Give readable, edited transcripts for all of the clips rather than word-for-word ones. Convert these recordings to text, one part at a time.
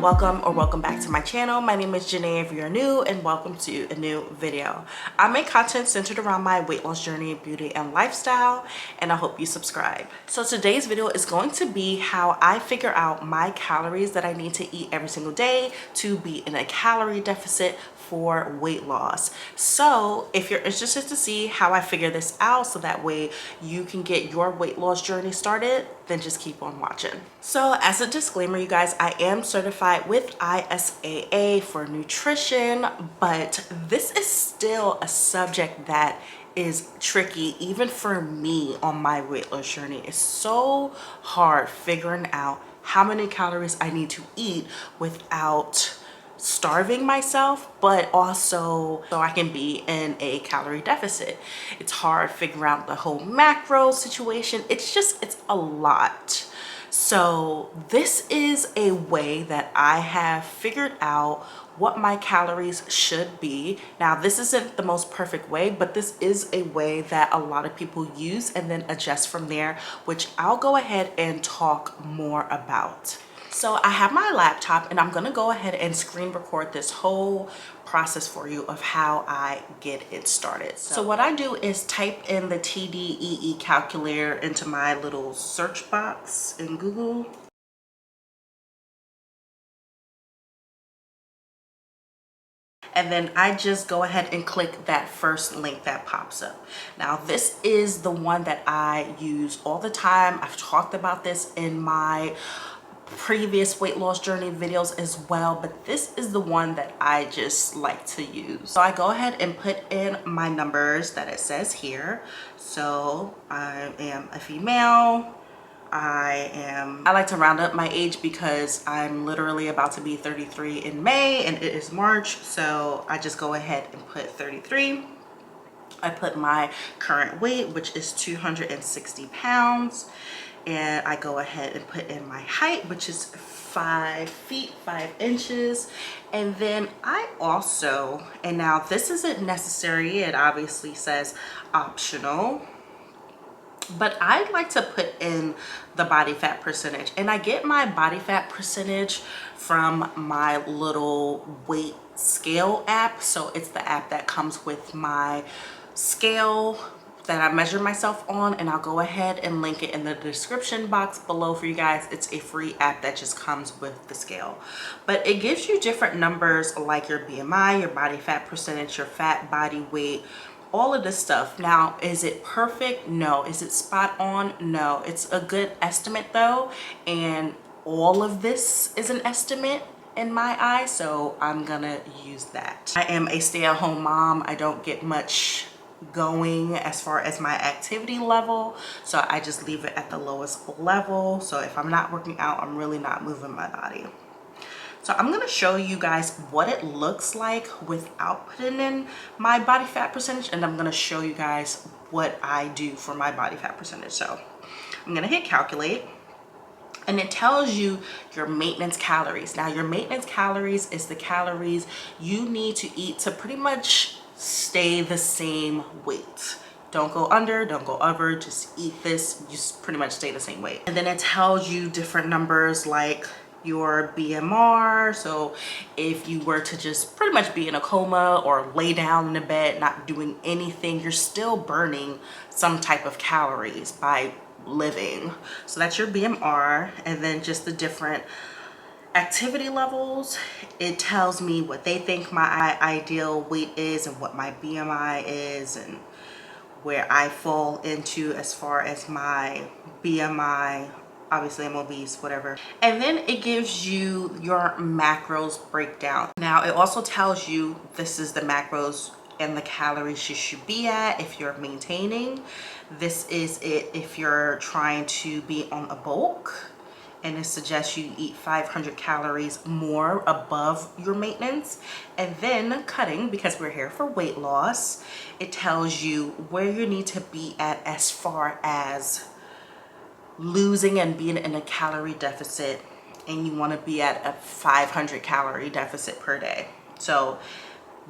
welcome back to my channel. My name is Janae if you're new, and welcome to a new video. I make content centered around my weight loss journey, beauty, and lifestyle, and I hope you subscribe. So today's video is going to be how I figure out my calories that I need to eat every single day to be in a calorie deficit for weight loss. So if you're interested to see how I figure this out so that way you can get your weight loss journey started, then just keep on watching. So as a disclaimer, you guys, I am certified with ISAA for nutrition, but this is still a subject that is tricky even for me on my weight loss journey. It's so hard figuring out how many calories I need to eat without starving myself, but also so I can be in a calorie deficit. It's hard figuring out the whole macro situation. It's a lot. So this is a way that I have figured out what my calories should be. Now, this isn't the most perfect way, but this is a way that a lot of people use and then adjust from there, which I'll go ahead and talk more about. So I have my laptop and I'm gonna go ahead and screen record this whole process for you of how I get it started. So what I do is type in the TDEE calculator into my little search box in Google. And then I just go ahead and click that first link that pops up. Now this is the one that I use all the time. I've talked about this in my previous weight loss journey videos as well, but this is the one that I just like to use. So I go ahead and put in my numbers that it says here. So I am a female. I like to round up my age because I'm literally about to be 33 in May and it is March, so I just go ahead and put 33. I put my current weight, which is 260 pounds. And I go ahead and put in my height, which is 5 feet 5 inches. And then I also, and now this isn't necessary, it obviously says optional, but I like to put in the body fat percentage. And I get my body fat percentage from my little weight scale app. So it's the app that comes with my scale that I measure myself on, and I'll go ahead and link it in the description box below for you guys. It's a free app that just comes with the scale, but it gives you different numbers like your BMI, your body fat percentage, your fat body weight, all of this stuff. Now, is it perfect? No. Is it spot on? No. It's a good estimate though, and all of this is an estimate in my eyes, so I'm gonna use that. I am a stay-at-home mom. I don't get much going as far as my activity level, so I just leave it at the lowest level. So if I'm not working out, I'm really not moving my body. So I'm going to show you guys what it looks like without putting in my body fat percentage, and I'm going to show you guys what I do for my body fat percentage. So I'm going to hit calculate, and it tells you your maintenance calories. Now your maintenance calories is the calories you need to eat to pretty much stay the same weight. Don't go under, don't go over, just eat this, you pretty much stay the same weight. And then it tells you different numbers like your BMR. So if you were to just pretty much be in a coma or lay down in a bed not doing anything, you're still burning some type of calories by living. So that's your BMR. And then just the different activity levels. It tells me what they think my ideal weight is and what my BMI is and where I fall into as far as my BMI. Obviously I'm obese, whatever. And then it gives you your macros breakdown. Now it also tells you this is the macros and the calories you should be at if you're maintaining. This is it if you're trying to be on a bulk, and it suggests you eat 500 calories more above your maintenance. And then cutting, because we're here for weight loss, it tells you where you need to be at as far as losing and being in a calorie deficit, and you want to be at a 500 calorie deficit per day. So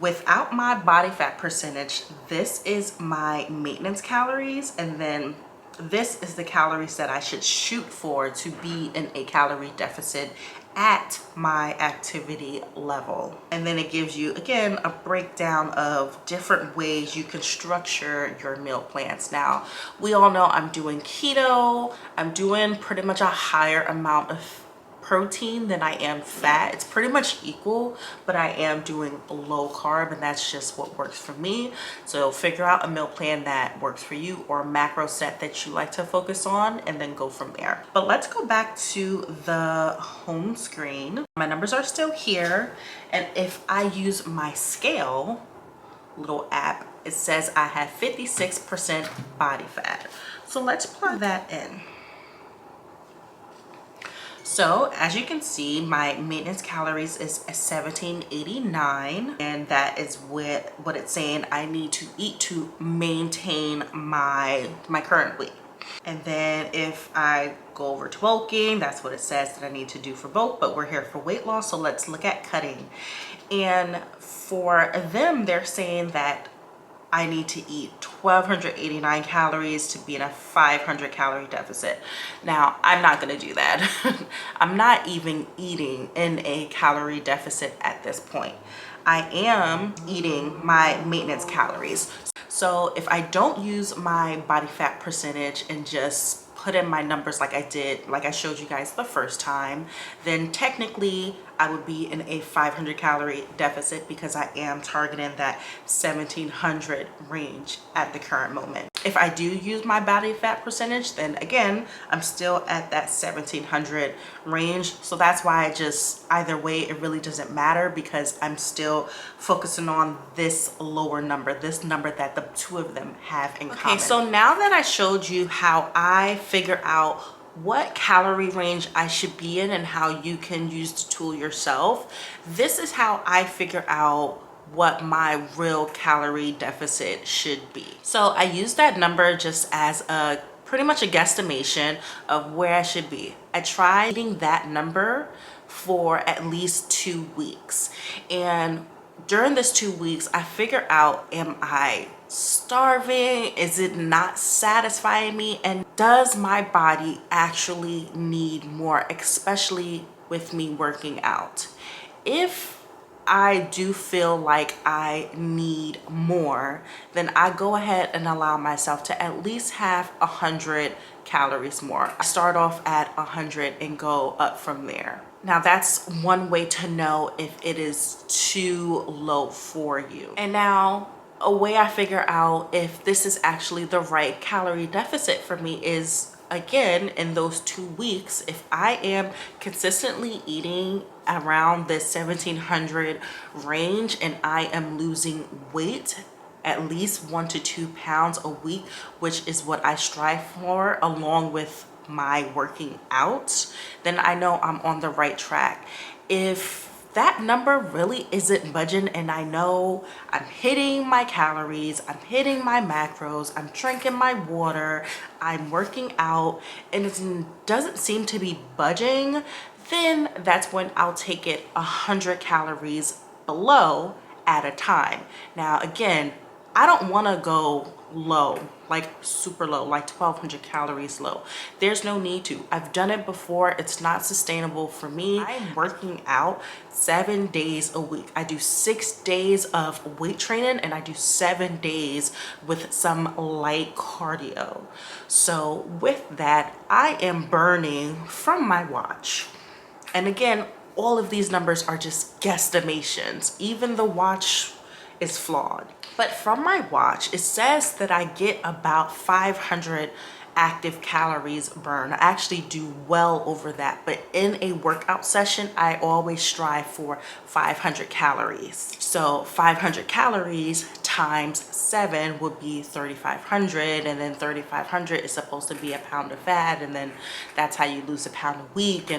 without my body fat percentage, this is my maintenance calories, and then this is the calories that I should shoot for to be in a calorie deficit at my activity level. And then it gives you, again, a breakdown of different ways you can structure your meal plans. Now, we all know I'm doing keto. I'm doing pretty much a higher amount of protein than I am fat. It's pretty much equal, but I am doing low carb, and that's just what works for me. So figure out a meal plan that works for you, or a macro set that you like to focus on, and then go from there. But let's go back to the home screen. My numbers are still here, and if I use my scale little app, it says I have 56% body fat. So let's plug that in. So as you can see, my maintenance calories is 1789, and that is what it's saying I need to eat to maintain my current weight. And then if I go over to bulking, that's what it says that I need to do for bulk, but we're here for weight loss, so let's look at cutting. And for them, they're saying that I need to eat 1,289 calories to be in a 500 calorie deficit. Now, I'm not gonna do that. I'm not even eating in a calorie deficit at this point. I am eating my maintenance calories. So if I don't use my body fat percentage and just put in my numbers like I did, like I showed you guys the first time, then technically I would be in a 500 calorie deficit, because I am targeting that 1700 range at the current moment. If I do use my body fat percentage, then again, I'm still at that 1700 range. So that's why I just, either way, it really doesn't matter, because I'm still focusing on this lower number, this number that the two of them have in common. Okay, so now that I showed you how I figure out what calorie range I should be in and how you can use the tool yourself, this is how I figure out what my real calorie deficit should be. So I use that number just as a pretty much a guesstimation of where I should be. I try eating that number for at least 2 weeks, and during this 2 weeks I figure out, am I starving? Is it not satisfying me? And does my body actually need more, especially with me working out? If I do feel like I need more, then I go ahead and allow myself to at least have 100 calories more. I start off at 100 and go up from there. Now that's one way to know if it is too low for you. And now a way I figure out if this is actually the right calorie deficit for me is, again, in those 2 weeks, if I am consistently eating around the 1700 range and I am losing weight at least 1 to 2 pounds a week, which is what I strive for along with my working out, then I know I'm on the right track. If that number really isn't budging and I know I'm hitting my calories, I'm hitting my macros, I'm drinking my water, I'm working out, and it doesn't seem to be budging, then that's when I'll take it 100 calories below at a time. Now again, I don't want to go low, like super low, like 1,200 calories low. There's no need to. I've done it before. It's not sustainable for me. I'm working out 7 days a week. I do 6 days of weight training and I do 7 days with some light cardio. So with that, I am burning from my watch. And again, all of these numbers are just guesstimations. Even the watch is flawed. But from my watch, it says that I get about 500 active calories burn. I actually do well over that, but in a workout session, I always strive for 500 calories. So 500 calories times 7 would be 3,500, and then 3,500 is supposed to be a pound of fat, and then that's how you lose a pound a week.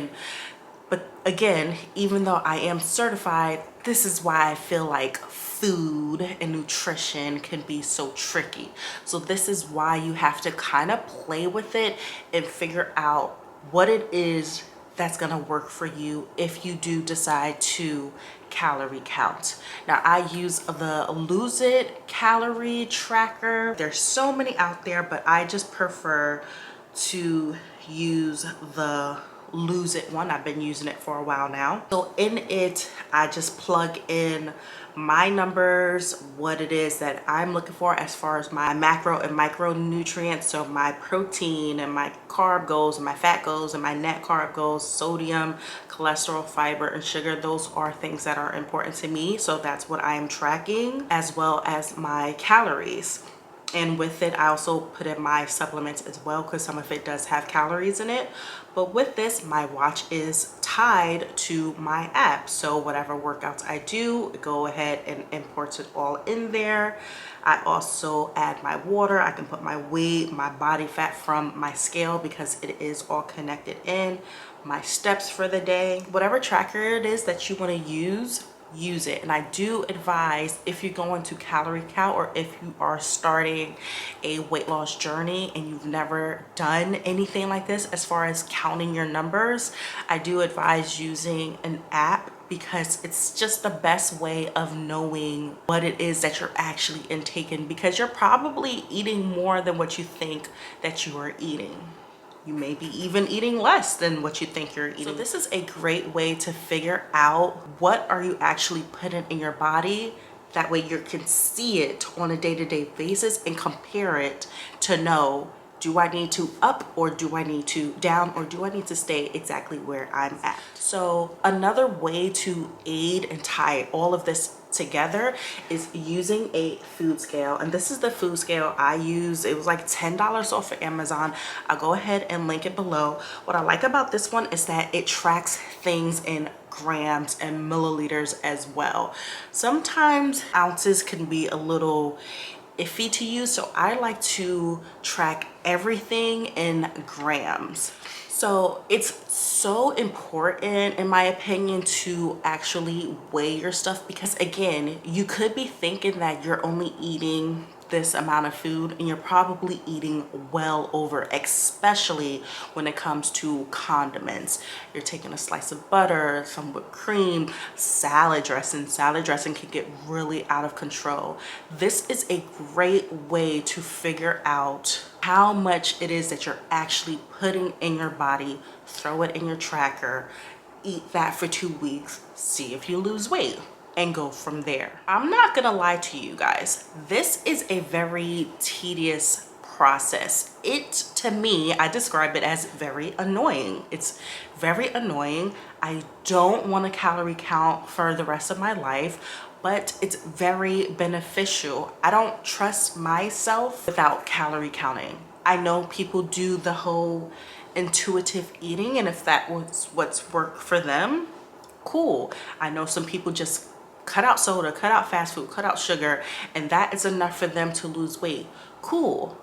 But again, even though I am certified, this is why I feel like food and nutrition can be so tricky. So this is why you have to kind of play with it and figure out what it is that's gonna work for you if you do decide to calorie count. Now I use the Lose It Calorie Tracker. There's so many out there, but I just prefer to use the Lose It one. I've been using it for a while now. So in it, I just plug in my numbers, what it is that I'm looking for as far as my macro and micronutrients. So my protein and my carb goals and my fat goals and my net carb goals, sodium, cholesterol, fiber, and sugar. Those are things that are important to me. So that's what I am tracking, as well as my calories. And with it, I also put in my supplements as well, because some of it does have calories in it. But with this, my watch is tied to my app. So whatever workouts I do, go ahead and import it all in there. I also add my water. I can put my weight, my body fat from my scale, because it is all connected in. My steps for the day. Whatever tracker it is that you want to use it. And I do advise, if you're going to calorie count, or if you are starting a weight loss journey and you've never done anything like this as far as counting your numbers, I do advise using an app, because it's just the best way of knowing what it is that you're actually intaking, because you're probably eating more than what you think that you are eating. You may be even eating less than what you think you're eating. So this is a great way to figure out what are you actually putting in your body. That way you can see it on a day-to-day basis and compare it to know, do I need to up, or do I need to down, or do I need to stay exactly where I'm at? So another way to aid and tie all of this together is using a food scale. And this is the food scale I use. It was like $10 off of Amazon. I'll go ahead and link it below. What I like about this one is that it tracks things in grams and milliliters as well. Sometimes ounces can be a little iffy to use, so I like to track everything in grams. So it's so important, in my opinion, to actually weigh your stuff, because again, you could be thinking that you're only eating this amount of food and you're probably eating well over, especially when it comes to condiments. You're taking a slice of butter, some whipped cream, salad dressing. Salad dressing can get really out of control. This is a great way to figure out how much it is that you're actually putting in your body. Throw it in your tracker, eat that for 2 weeks, see if you lose weight, and go from there. I'm not gonna lie to you guys, this is a very tedious process. It, to me, I describe it as very annoying. It's very annoying. I don't want to calorie count for the rest of my life, but it's very beneficial. I don't trust myself without calorie counting. I know people do the whole intuitive eating, and if that was what's worked for them, cool. I know some people just cut out soda, cut out fast food, cut out sugar, and that is enough for them to lose weight. Cool.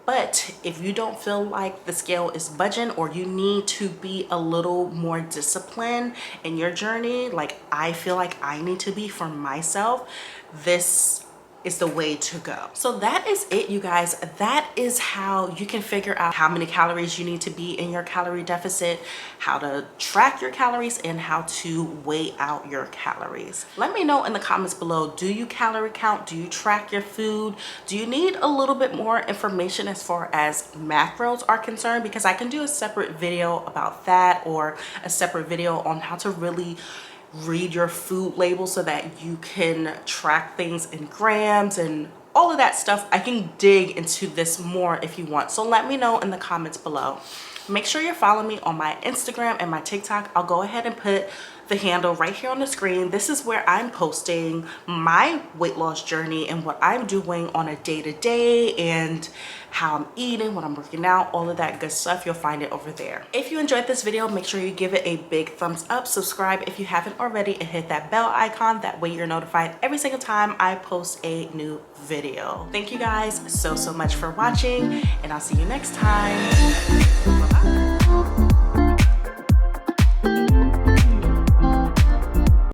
But if you don't feel like the scale is budging, or you need to be a little more disciplined in your journey, like I feel like I need to be for myself, this is the way to go. So that is it, you guys. That is how you can figure out how many calories you need to be in your calorie deficit, how to track your calories, and how to weigh out your calories. Let me know in the comments below, do you calorie count? Do you track your food? Do you need a little bit more information as far as macros are concerned? Because I can do a separate video about that, or a separate video on how to really read your food label so that you can track things in grams and all of that stuff. I can dig into this more if you want. So let me know in the comments below. Make sure you're following me on my Instagram and my TikTok. I'll go ahead and put the handle right here on the screen. This is where I'm posting my weight loss journey and what I'm doing on a day-to-day, and how I'm eating, what I'm working out, all of that good stuff. You'll find it over there. If you enjoyed this video, make sure you give it a big thumbs up, subscribe if you haven't already, and hit that bell icon. That way you're notified every single time I post a new video. Thank you guys so much for watching, and I'll see you next time.